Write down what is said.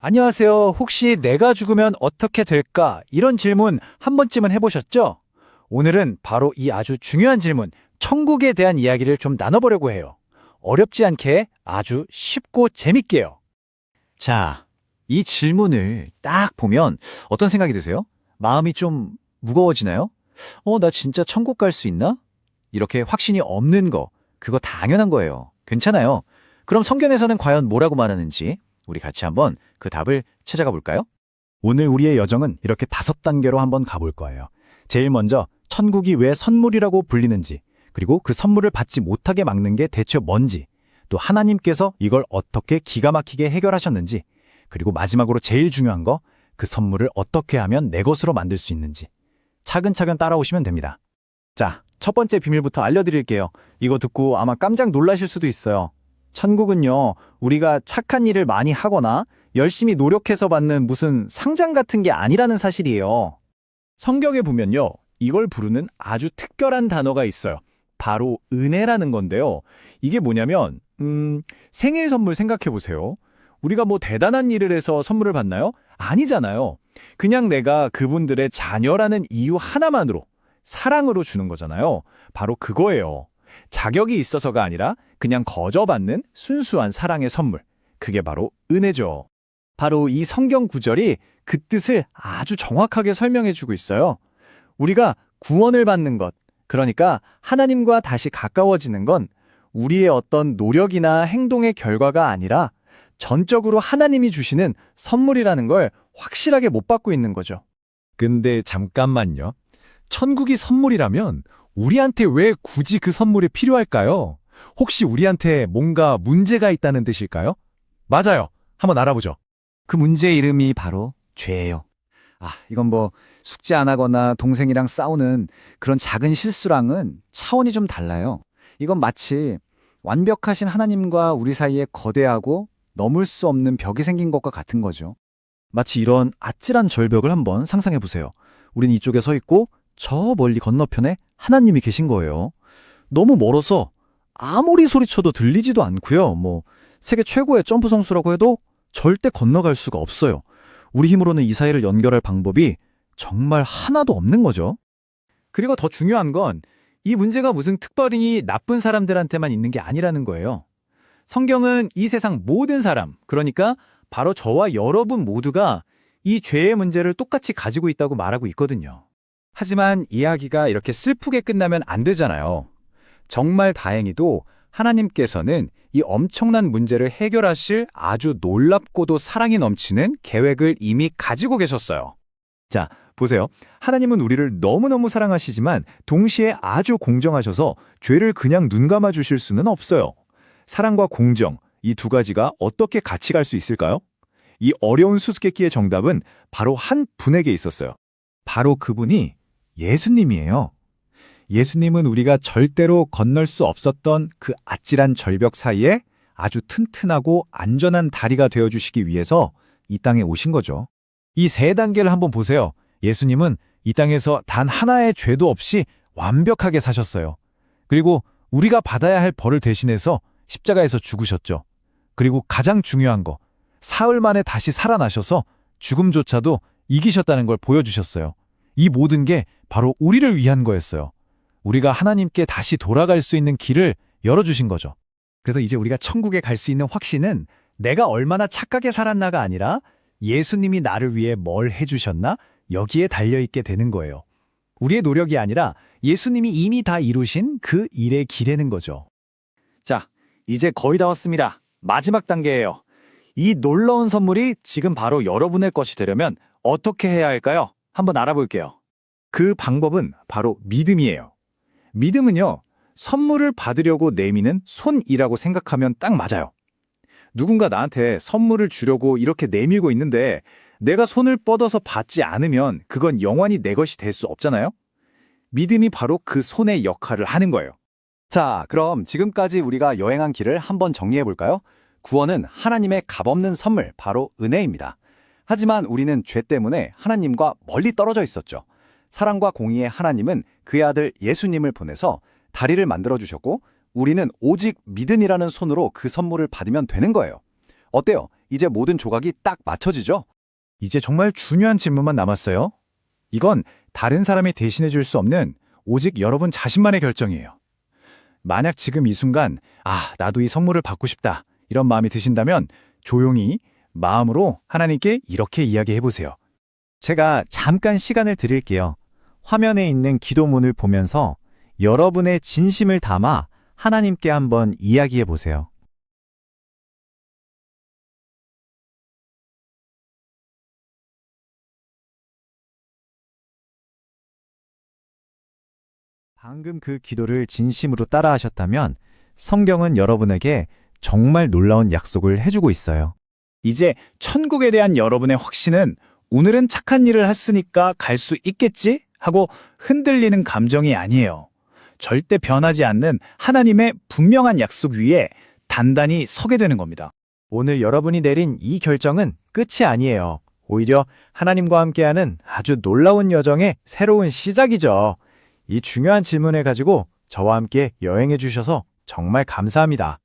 안녕하세요. 혹시 내가 죽으면 어떻게 될까? 이런 질문 한 번쯤은 해보셨죠? 오늘은 바로 이 아주 중요한 질문, 천국에 대한 이야기를 좀 나눠보려고 해요. 어렵지 않게 아주 쉽고 재밌게요. 자, 이 질문을 딱 보면 어떤 생각이 드세요? 마음이 좀 무거워지나요? 나 진짜 천국 갈 수 있나? 이렇게 확신이 없는 거, 그거 당연한 거예요. 괜찮아요. 그럼 성경에서는 과연 뭐라고 말하는지 우리 같이 한번 그 답을 찾아가 볼까요? 오늘 우리의 여정은 이렇게 5단계로 한번 가볼 거예요. 제일 먼저 천국이 왜 선물이라고 불리는지, 그리고 그 선물을 받지 못하게 막는 게 대체 뭔지, 또 하나님께서 이걸 어떻게 기가 막히게 해결하셨는지, 그리고 마지막으로 제일 중요한 거, 그 선물을 어떻게 하면 내 것으로 만들 수 있는지 차근차근 따라오시면 됩니다. 자, 첫 번째 비밀부터 알려드릴게요. 이거 듣고 아마 깜짝 놀라실 수도 있어요. 천국은요, 우리가 착한 일을 많이 하거나 열심히 노력해서 받는 무슨 상장 같은 게 아니라는 사실이에요. 성경에 보면요, 이걸 부르는 아주 특별한 단어가 있어요. 바로 은혜라는 건데요. 이게 뭐냐면, 생일 선물 생각해 보세요. 우리가 뭐 대단한 일을 해서 선물을 받나요? 아니잖아요. 그냥 내가 그분들의 자녀라는 이유 하나만으로, 사랑으로 주는 거잖아요. 바로 그거예요. 자격이 있어서가 아니라 그냥 거저 받는 순수한 사랑의 선물. 그게 바로 은혜죠. 바로 이 성경 구절이 그 뜻을 아주 정확하게 설명해주고 있어요. 우리가 구원을 받는 것, 그러니까 하나님과 다시 가까워지는 건 우리의 어떤 노력이나 행동의 결과가 아니라 전적으로 하나님이 주시는 선물이라는 걸 확실하게 못 받고 있는 거죠. 근데 잠깐만요. 천국이 선물이라면 우리한테 왜 굳이 그 선물이 필요할까요? 혹시 우리한테 뭔가 문제가 있다는 뜻일까요? 맞아요. 한번 알아보죠. 그 문제의 이름이 바로 죄예요. 이건 뭐 숙제 안 하거나 동생이랑 싸우는 그런 작은 실수랑은 차원이 좀 달라요. 이건 마치 완벽하신 하나님과 우리 사이에 거대하고 넘을 수 없는 벽이 생긴 것과 같은 거죠. 마치 이런 아찔한 절벽을 한번 상상해 보세요. 우린 이쪽에 서 있고 저 멀리 건너편에 하나님이 계신 거예요. 너무 멀어서 아무리 소리쳐도 들리지도 않고요. 뭐 세계 최고의 점프 선수라고 해도 절대 건너갈 수가 없어요. 우리 힘으로는 이 사이를 연결할 방법이 정말 하나도 없는 거죠. 그리고 더 중요한 건 이 문제가 무슨 특별히 나쁜 사람들한테만 있는 게 아니라는 거예요. 성경은 이 세상 모든 사람, 그러니까 바로 저와 여러분 모두가 이 죄의 문제를 똑같이 가지고 있다고 말하고 있거든요. 하지만 이야기가 이렇게 슬프게 끝나면 안 되잖아요. 정말 다행히도 하나님께서는 이 엄청난 문제를 해결하실 아주 놀랍고도 사랑이 넘치는 계획을 이미 가지고 계셨어요. 자, 보세요. 하나님은 우리를 너무너무 사랑하시지만 동시에 아주 공정하셔서 죄를 그냥 눈 감아 주실 수는 없어요. 사랑과 공정, 이 두 가지가 어떻게 같이 갈 수 있을까요? 이 어려운 수수께끼의 정답은 바로 한 분에게 있었어요. 바로 그분이 예수님이에요. 예수님은 우리가 절대로 건널 수 없었던 그 아찔한 절벽 사이에 아주 튼튼하고 안전한 다리가 되어주시기 위해서 이 땅에 오신 거죠. 이 3단계를 한번 보세요. 예수님은 이 땅에서 단 하나의 죄도 없이 완벽하게 사셨어요. 그리고 우리가 받아야 할 벌을 대신해서 십자가에서 죽으셨죠. 그리고 가장 중요한 거, 사흘 만에 다시 살아나셔서 죽음조차도 이기셨다는 걸 보여주셨어요. 이 모든 게 바로 우리를 위한 거였어요. 우리가 하나님께 다시 돌아갈 수 있는 길을 열어주신 거죠. 그래서 이제 우리가 천국에 갈 수 있는 확신은 내가 얼마나 착하게 살았나가 아니라 예수님이 나를 위해 뭘 해주셨나? 여기에 달려있게 되는 거예요. 우리의 노력이 아니라 예수님이 이미 다 이루신 그 일의 길에는 거죠. 자, 이제 거의 다 왔습니다. 마지막 단계예요. 이 놀라운 선물이 지금 바로 여러분의 것이 되려면 어떻게 해야 할까요? 한번 알아볼게요. 그 방법은 바로 믿음이에요. 믿음은요, 선물을 받으려고 내미는 손이라고 생각하면 딱 맞아요. 누군가 나한테 선물을 주려고 이렇게 내밀고 있는데 내가 손을 뻗어서 받지 않으면 그건 영원히 내 것이 될 수 없잖아요? 믿음이 바로 그 손의 역할을 하는 거예요. 자, 그럼 지금까지 우리가 여행한 길을 한번 정리해 볼까요? 구원은 하나님의 값없는 선물, 바로 은혜입니다. 하지만 우리는 죄 때문에 하나님과 멀리 떨어져 있었죠. 사랑과 공의의 하나님은 그의 아들 예수님을 보내서 다리를 만들어 주셨고 우리는 오직 믿음이라는 손으로 그 선물을 받으면 되는 거예요. 어때요? 이제 모든 조각이 딱 맞춰지죠? 이제 정말 중요한 질문만 남았어요. 이건 다른 사람이 대신해 줄 수 없는 오직 여러분 자신만의 결정이에요. 만약 지금 이 순간, 나도 이 선물을 받고 싶다, 이런 마음이 드신다면 조용히 마음으로 하나님께 이렇게 이야기해 보세요. 제가 잠깐 시간을 드릴게요. 화면에 있는 기도문을 보면서 여러분의 진심을 담아 하나님께 한번 이야기해 보세요. 방금 그 기도를 진심으로 따라하셨다면 성경은 여러분에게 정말 놀라운 약속을 해주고 있어요. 이제 천국에 대한 여러분의 확신은 오늘은 착한 일을 했으니까 갈 수 있겠지? 하고 흔들리는 감정이 아니에요. 절대 변하지 않는 하나님의 분명한 약속 위에 단단히 서게 되는 겁니다. 오늘 여러분이 내린 이 결정은 끝이 아니에요. 오히려 하나님과 함께하는 아주 놀라운 여정의 새로운 시작이죠. 이 중요한 질문을 가지고 저와 함께 여행해 주셔서 정말 감사합니다.